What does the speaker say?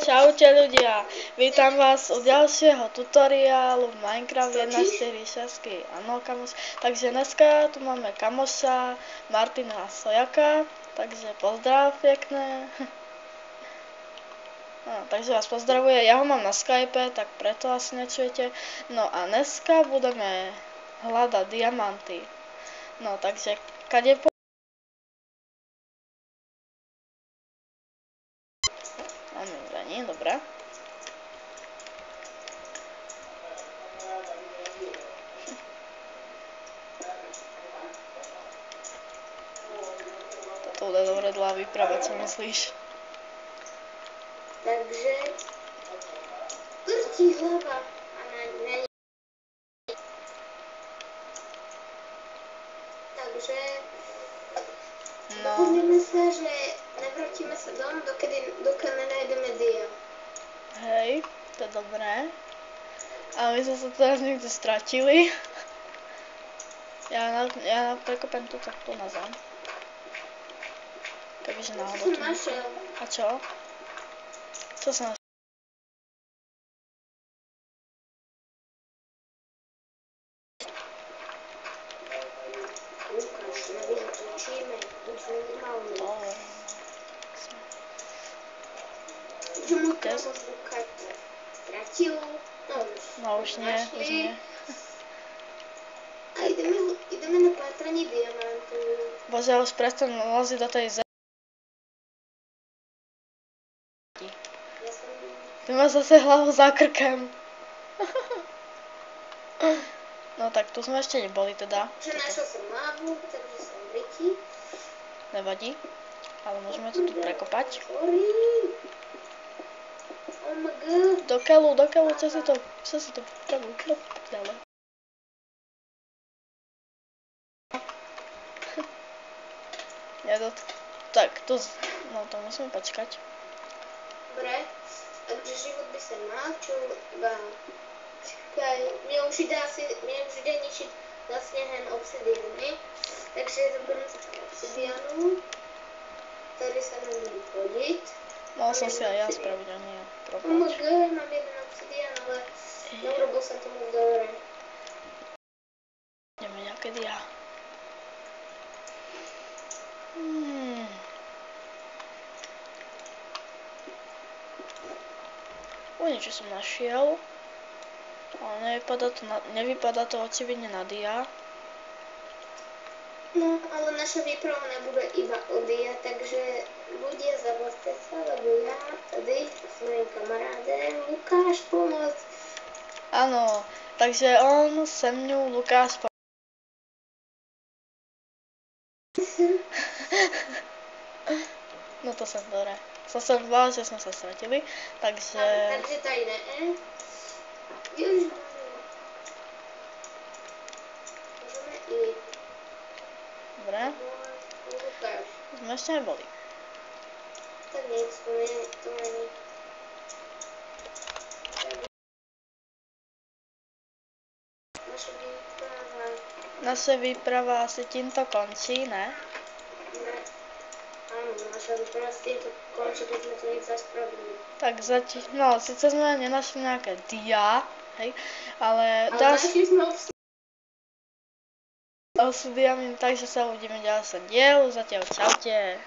Čaute ľudia, vítam vás u ďalšieho tutoriálu v Minecraft 1.4.6. Áno, kamoš. Takže dneska tu máme kamoša Martina Sojaka, takže pozdrav pekné. No, takže vás pozdravuje, ja ho mám na Skype, tak preto asi nečujete. No a dneska budeme hľadať diamanty. No, takže kade po... Máme zbraní, dobré. Toto bude dobre dlhá výprava, co myslíš? Takže vrtí hlava a není. Takže dohodneme se, že nevrátíme se dom, dokud nenajdeme dia. Hej, to je dobré. A my sme sa teraz niekde stratili. Ja prekopem tu takto na zem. Kebyže náhodou tu... Našel. A čo? Co som našel? Lukáš, nevytočíme, buď normálny. Že môj kamoš Lukáš stratil, No už nie, už nie. A ideme na pátranie diamantu. Bože, už prestan laziť do tej zemi. Ty máš zase hlavu za krkem. No tak tu sme ešte neboli teda. Že našel som lávu, takže som vrytí. Nevadí, ale môžeme to tu prekopať. Oh my god. Do keľu, čo si to keľu, no ďalej. Tak, to, no to musíme počkať. Dobre, takže život by sa mal, čo iba... Čakaj, mne už ide ničiť vlastne hen obsidiany, takže zoberiem sa obsidianu, ktorý sa nám budú hodiť. Mal som si aj ja spraviť, a nie Oh my propáč. god, mám jeden obsidian, ale neurobil som to moc dobre. Ideme nejaké dia. Niečo som našiel, ale nevypadá to očividne na dia. No, ale naša výprava nebude iba o dia, takže ľudia zabavte sa, lebo ja tady s mojím kamarádem Lukáš pomoc. Áno, takže on se mňu Lukáš No to som dobré. Som sa bál, že sme sa stratili, takže... Takže tady ne. Ježiš. Môžeme ísť. Dobre, Lukáš. sme ešte neboli. Tak nic, to není. Naše výprava asi týmto končí, ne? Áno, naša výprava s týmto končí, keď sme to nic zaspravili. Tak no, síce sme nenašli nejaké dia, hej, ale našli sme obsidiany, takže sa uvidíme v ďalšom dielu, zatiaľ čaute.